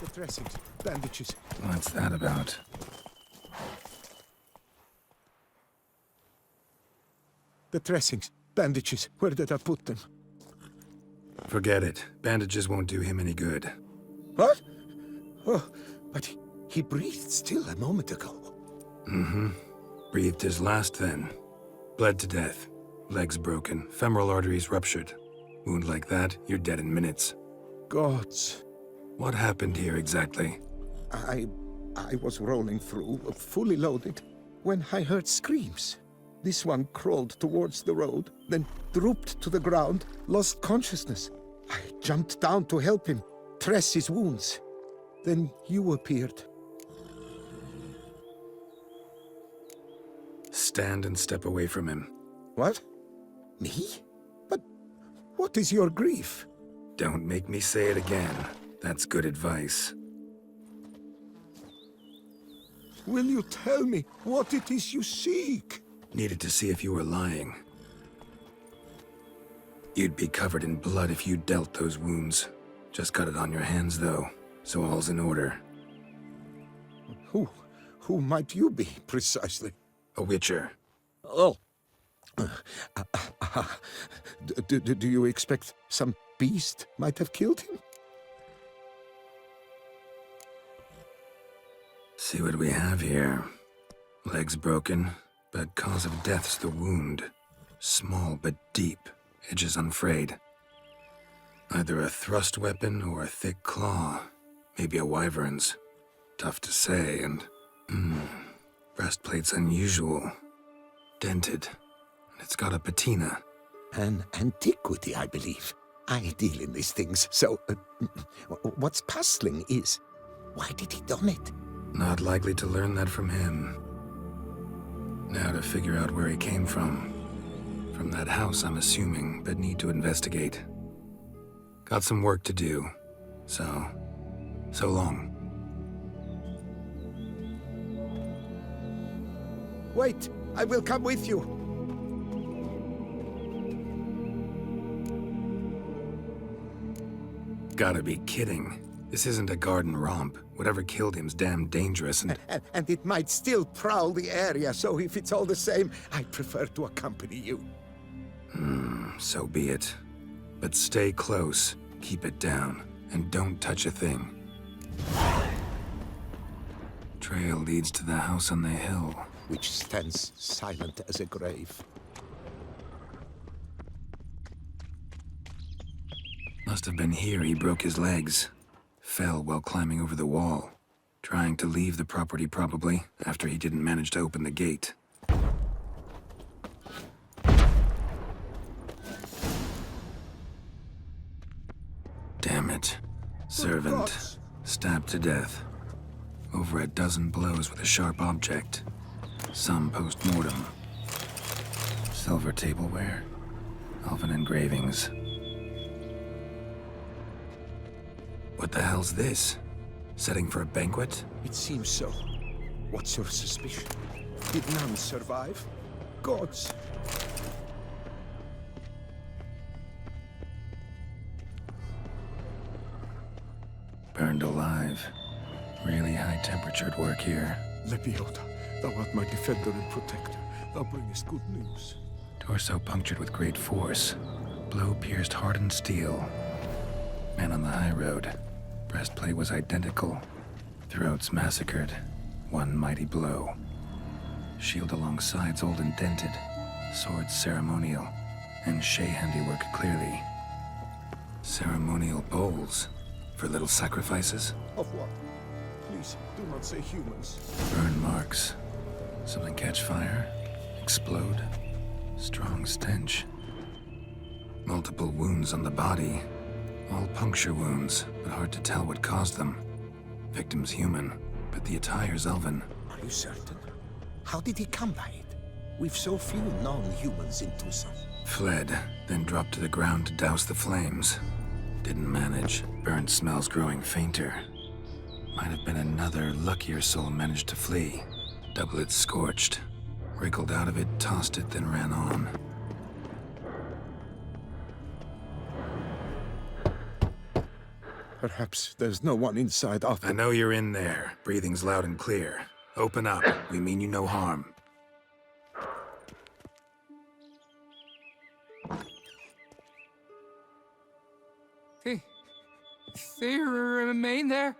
The dressings, bandages. What's that about? The dressings, bandages. Where did I put them? Forget it. Bandages won't do him any good. What? Oh, but he breathed still a moment ago. Mm-hmm. Breathed his last then. Bled to death. Legs broken. Femoral arteries ruptured. Wound like that, you're dead in minutes. Gods. What happened here exactly? I was rolling through, fully loaded, when I heard screams. This one crawled towards the road, then drooped to the ground, lost consciousness. I jumped down to help him, dress his wounds. Then you appeared. Stand and step away from him. What? Me? But what is your grief? Don't make me say it again. That's good advice. Will you tell me what it is you seek? Needed to see if you were lying. You'd be covered in blood if you dealt those wounds. Just got it on your hands, though, so all's in order. Who might you be, precisely? A witcher. Oh. Do you expect some beast might have killed him? See what we have here. Legs broken, but cause of death's the wound. Small but deep, edges unfrayed. Either a thrust weapon or a thick claw. Maybe a wyvern's. Tough to say, and... breastplate's unusual. Dented. And it's got a patina. An antiquity, I believe. I deal in these things, so... what's puzzling is... why did he don it? Not likely to learn that from him. Now to figure out where he came from. From that house, I'm assuming, but need to investigate. Got some work to do. So long. Wait, I will come with you. Gotta be kidding. This isn't a garden romp. Whatever killed him's damn dangerous And it might still prowl the area, so if it's all the same, I prefer to accompany you. So be it. But stay close, keep it down, and don't touch a thing. Trail leads to the house on the hill. Which stands silent as a grave. Must have been here he broke his legs. Fell while climbing over the wall. Trying to leave the property probably, after he didn't manage to open the gate. Damn it. Servant. Stabbed to death. Over a dozen blows with a sharp object. Some post-mortem. Silver tableware. Elven engravings. What the hell's this? Setting for a banquet? It seems so. What's your suspicion? Did none survive? Gods! Burned alive. Really high-temperatured work here. Lepiota, thou art my defender and protector. Thou bringest good news. Torso punctured with great force. Blow pierced hardened steel. Man on the high road. Breastplate was identical. Throats massacred. One mighty blow. Shield along sides old and dented. Sword ceremonial. And Shay handiwork clearly. Ceremonial bowls. For little sacrifices? Of what? Please, do not say humans. Burn marks. Something catch fire? Explode? Strong stench. Multiple wounds on the body. All puncture wounds, but hard to tell what caused them. Victim's human, but the attire's elven. Are you certain? How did he come by it? We've so few non-humans in Tucson. Fled, then dropped to the ground to douse the flames. Didn't manage. Burnt smells growing fainter. Might have been another luckier soul managed to flee. Doublet scorched. Wriggled out of it, tossed it, then ran on. Perhaps there's no one inside after... I know you're in there. Breathing's loud and clear. Open up. We mean you no harm. They remain there?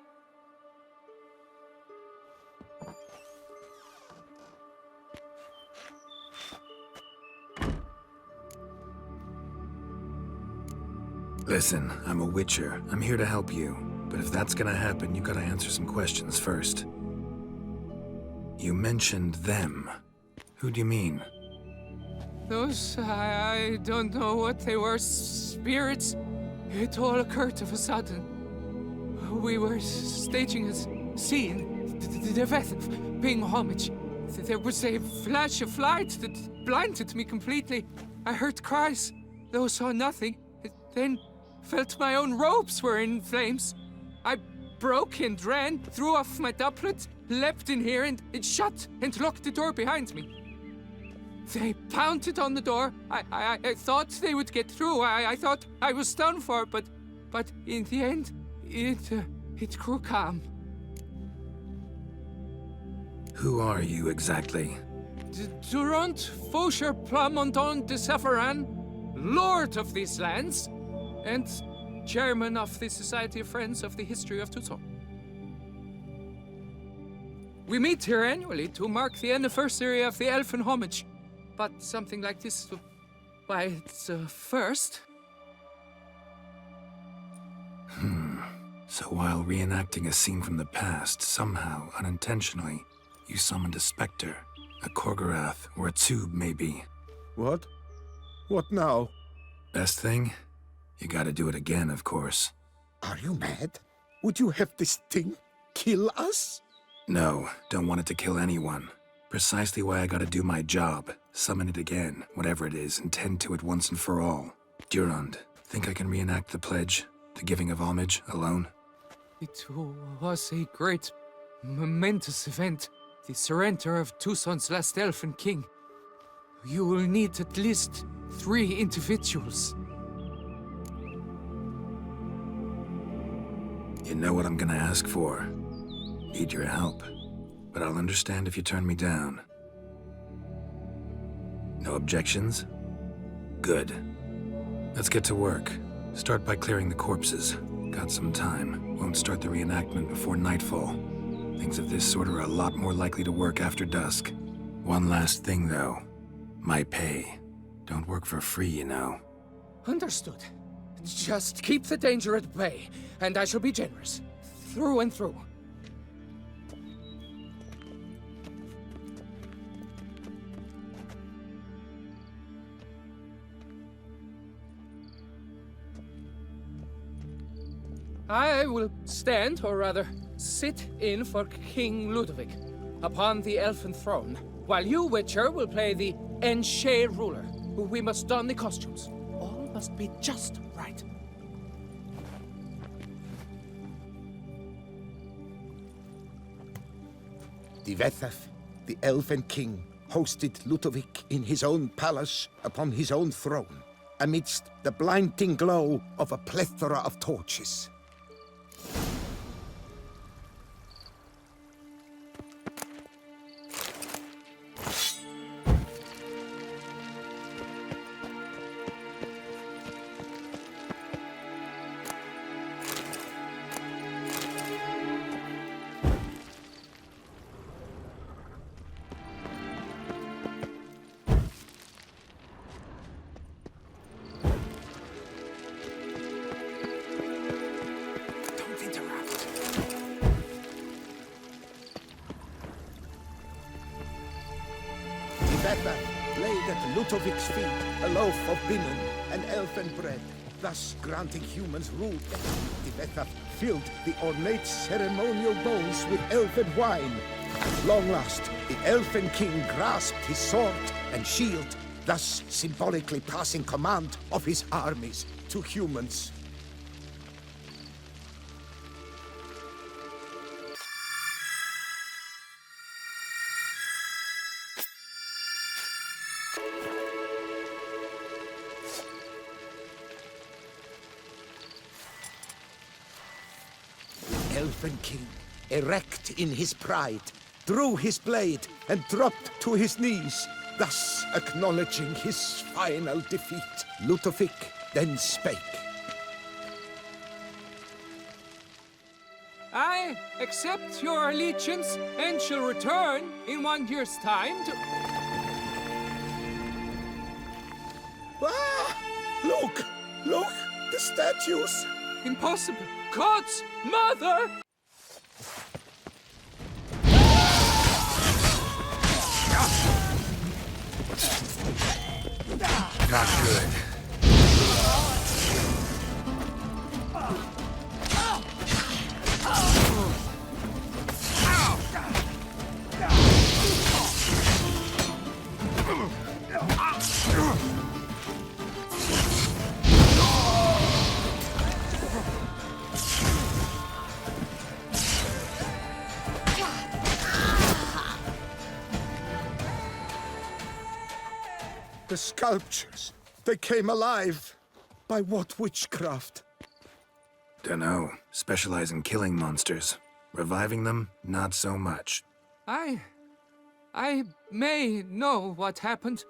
Listen, I'm a witcher. I'm here to help you. But if that's gonna happen, you gotta answer some questions first. You mentioned them. Who do you mean? Those, I don't know what they were. Spirits? It all occurred of a sudden. We were staging a scene, the death of paying homage. There was a flash of light that blinded me completely. I heard cries, though saw nothing. Then felt my own robes were in flames. I broke and ran, threw off my doublet, leapt in here and it shut and locked the door behind me. They pounded on the door. I thought they would get through. I thought I was done for, but in the end, it grew calm. Who are you exactly? Durant Faucher Plamondon de Safaran, Lord of these lands, and Chairman of the Society of Friends of the History of Tucson. We meet here annually to mark the anniversary of the Elfin Homage. But something like this, why, it's a first. So while reenacting a scene from the past, somehow, unintentionally, you summoned a specter, a Korgorath, or a tube, maybe. What? What now? Best thing? You gotta do it again, of course. Are you mad? Would you have this thing kill us? No, don't want it to kill anyone. Precisely why I gotta do my job. Summon it again, whatever it is, and tend to it once and for all. Durand, think I can reenact the pledge, the giving of homage, alone? It was a great, momentous event. The surrender of Tucson's last elfin king. You will need at least 3 individuals. You know what I'm gonna ask for. Need your help. But I'll understand if you turn me down. No objections? Good. Let's get to work. Start by clearing the corpses. Got some time. Won't start the reenactment before nightfall. Things of this sort are a lot more likely to work after dusk. One last thing, though. My pay. Don't work for free, you know. Understood. Just keep the danger at bay, and I shall be generous. Through and through. I will stand, or rather, sit in for King Ludovic, upon the elfin throne, while you, Witcher, will play the Enche ruler. We must don the costumes. All must be just right. Divethaf, the Elven King, hosted Ludovic in his own palace upon his own throne, amidst the blinding glow of a plethora of torches. Laid at Ludovic's feet a loaf of binnen and elfin bread, thus granting humans rule. Divethaf filled the ornate ceremonial bowls with elfin wine. At long last, the Elfin King grasped his sword and shield, thus symbolically passing command of his armies to humans. Elven king, erect in his pride, drew his blade and dropped to his knees, thus acknowledging his final defeat. Ludovic then spake. I accept your allegiance and shall return in 1 year's time to... Ah! Look! Look! The statues! Impossible! God's mother! Not good. The sculptures, they came alive. By what witchcraft? Dunno. Specialize in killing monsters. Reviving them, not so much. I may know what happened.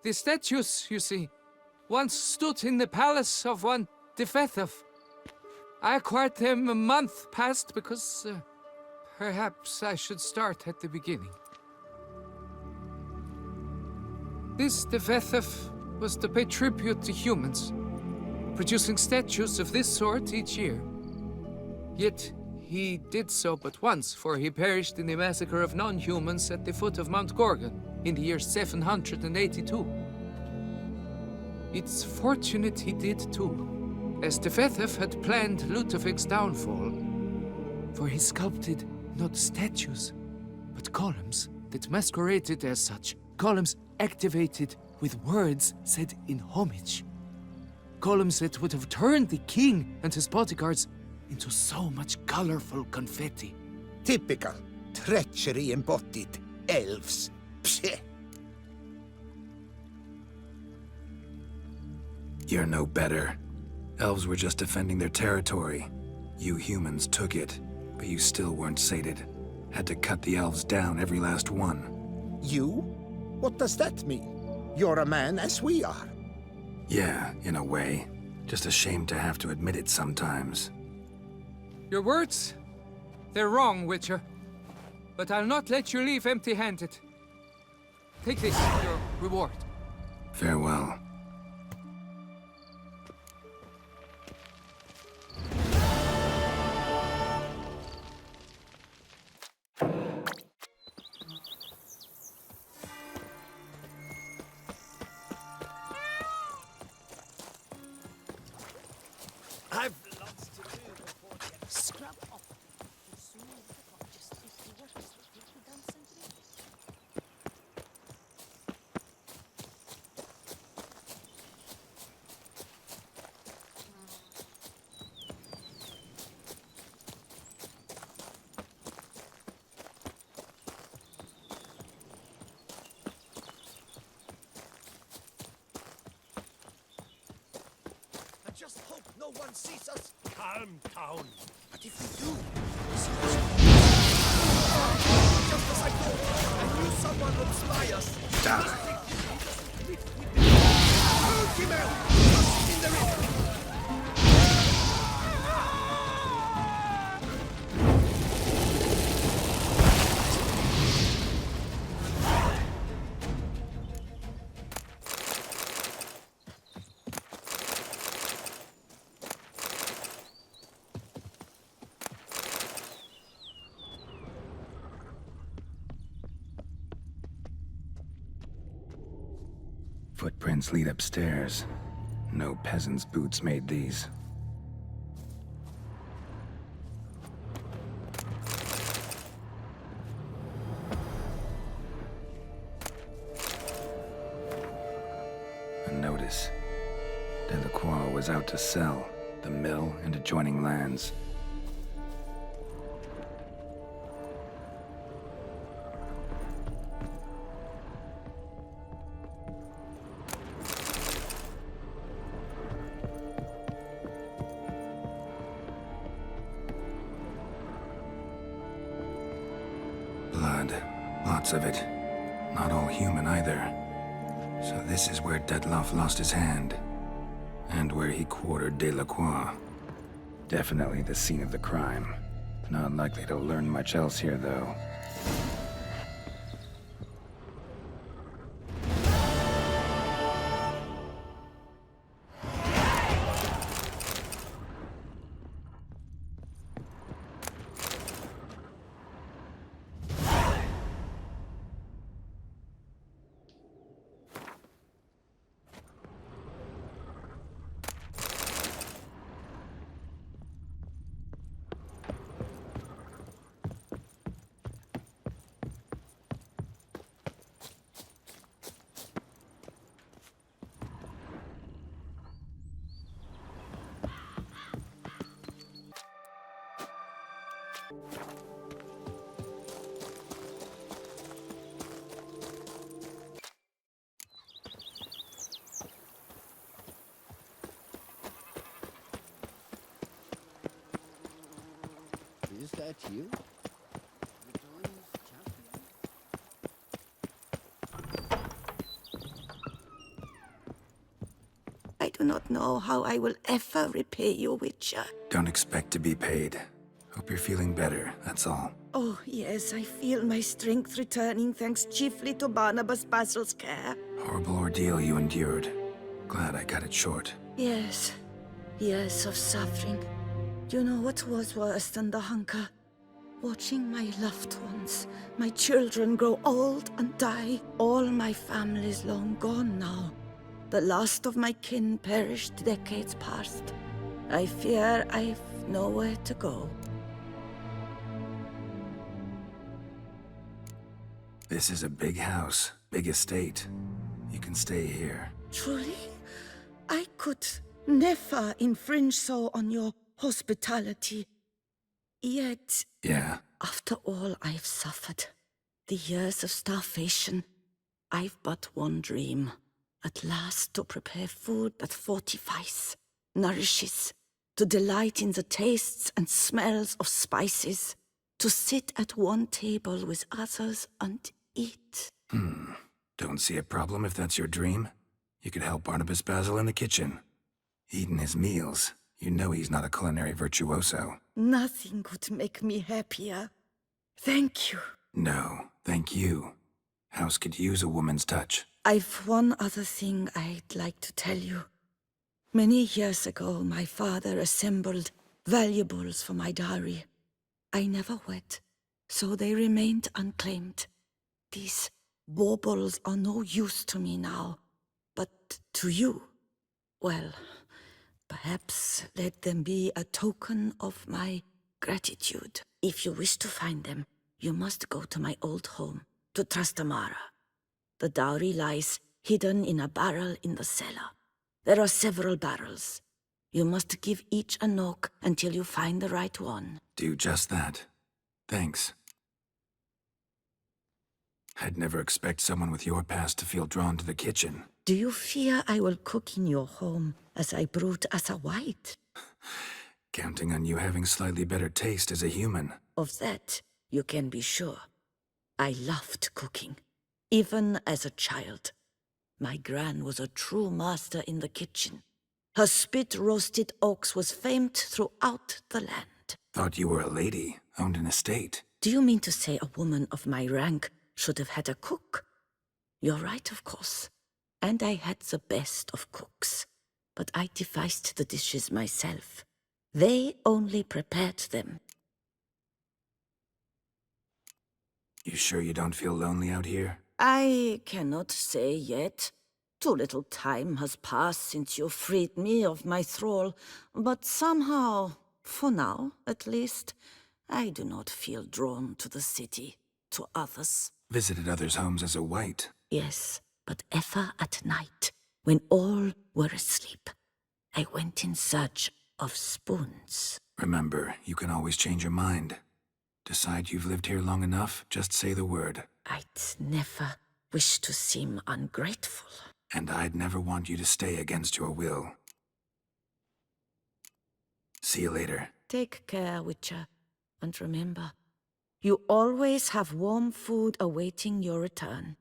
The statues, you see, once stood in the palace of one Defethov. I acquired them a month past because perhaps I should start at the beginning. This Defethov was to pay tribute to humans, producing statues of this sort each year. Yet he did so but once, for he perished in the massacre of non-humans at the foot of Mount Gorgon in the year 782. It's fortunate he did too, as Defethov had planned Ludovic's downfall, for he sculpted not statues, but columns that masqueraded as such. Columns activated with words said in homage. Columns that would have turned the king and his bodyguards into so much colorful confetti. Typical. Treachery embodied. Elves. Psheh. You're no better. Elves were just defending their territory. You humans took it, but you still weren't sated. Had to cut the elves down, every last one. You? What does that mean? You're a man as we are. Yeah, in a way. Just ashamed to have to admit it sometimes. Your words, they're wrong, Witcher. But I'll not let you leave empty-handed. Take this, your reward. Farewell. I've lots to do before I get scrub off. I just hope no one sees us. Calm down. But if we do, just as I thought, I knew someone would spy us. Ultimate! In the river! Footprints lead upstairs. No peasant's boots made these. A notice. Delacroix was out to sell the mill and adjoining lands. Blood. Lots of it. Not all human either. So this is where Detloff lost his hand. And where he quartered Delacroix. Definitely the scene of the crime. Not likely to learn much else here, though. Is that you? I do not know how I will ever repay you, Witcher. Don't expect to be paid. Hope you're feeling better, that's all. Oh, yes, I feel my strength returning thanks chiefly to Barnabas Basil's care. Horrible ordeal you endured. Glad I cut it short. Yes, years of suffering. Do you know what was worse than the hunger? Watching my loved ones, my children grow old and die. All my family's long gone now. The last of my kin perished decades past. I fear I've nowhere to go. This is a big house, big estate. You can stay here. Truly? I could never infringe so on your hospitality. Yet, Yeah, after all I've suffered, the years of starvation, I've but one dream. At last to prepare food that fortifies, nourishes, to delight in the tastes and smells of spices, to sit at one table with others and eat. don't see a problem if that's your dream. You could help Barnabas Basil in the kitchen. Eating his meals. You know he's not a culinary virtuoso. Nothing could make me happier. Thank you. No, thank you. House could use a woman's touch. I've one other thing I'd like to tell you. Many years ago, my father assembled valuables for my dowry. I never wed, so they remained unclaimed. These baubles are no use to me now, but to you, well, perhaps let them be a token of my gratitude. If you wish to find them, you must go to my old home, to Trastamara. The dowry lies hidden in a barrel in the cellar. There are several barrels. You must give each a knock until you find the right one. Do just that. Thanks. I'd never expect someone with your past to feel drawn to the kitchen. Do you fear I will cook in your home as I brewed as a white? Counting on you having slightly better taste as a human. Of that, you can be sure. I loved cooking, even as a child. My gran was a true master in the kitchen. Her spit-roasted ox was famed throughout the land. Thought you were a lady, owned an estate. Do you mean to say a woman of my rank should have had a cook? You're right, of course. And I had the best of cooks. But I devised the dishes myself. They only prepared them. You sure you don't feel lonely out here? I cannot say yet. Too little time has passed since you freed me of my thrall, but somehow, for now at least, I do not feel drawn to the city, to others. Visited others' homes as a white. Yes, but ever at night, when all were asleep, I went in search of spoons. Remember, you can always change your mind. Decide you've lived here long enough, just say the word. I'd never wish to seem ungrateful. And I'd never want you to stay against your will. See you later. Take care, Witcher, and remember, You always have warm food awaiting your return.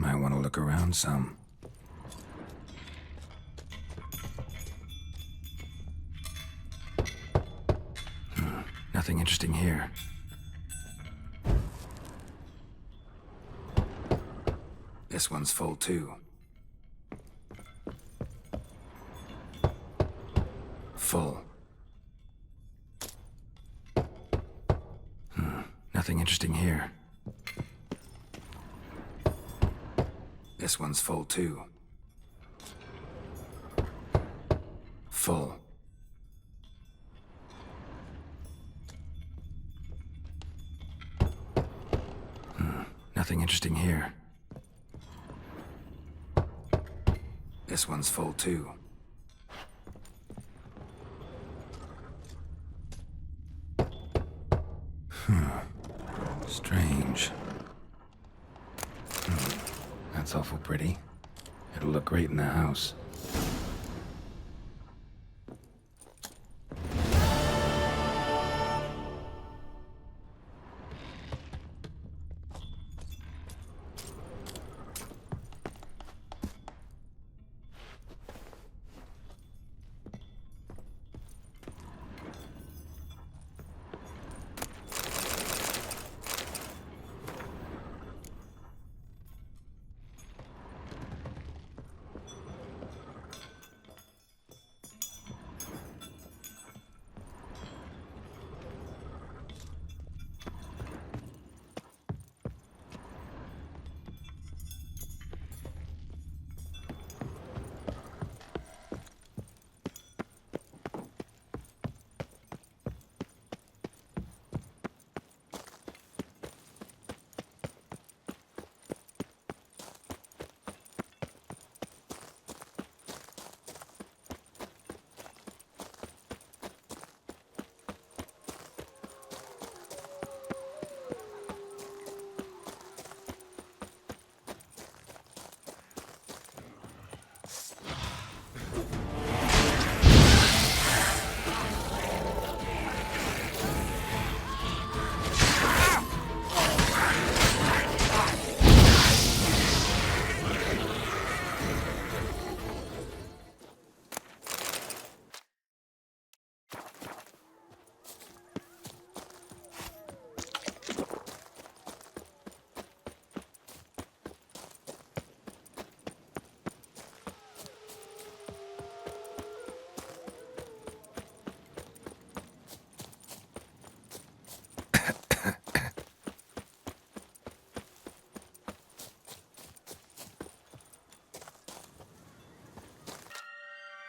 Might want to look around some. Nothing interesting here. This one's full too. Full. Nothing interesting here. This one's full too. Full. Nothing interesting here. This one's full too. Strange. That's awful pretty. It'll look great in the house.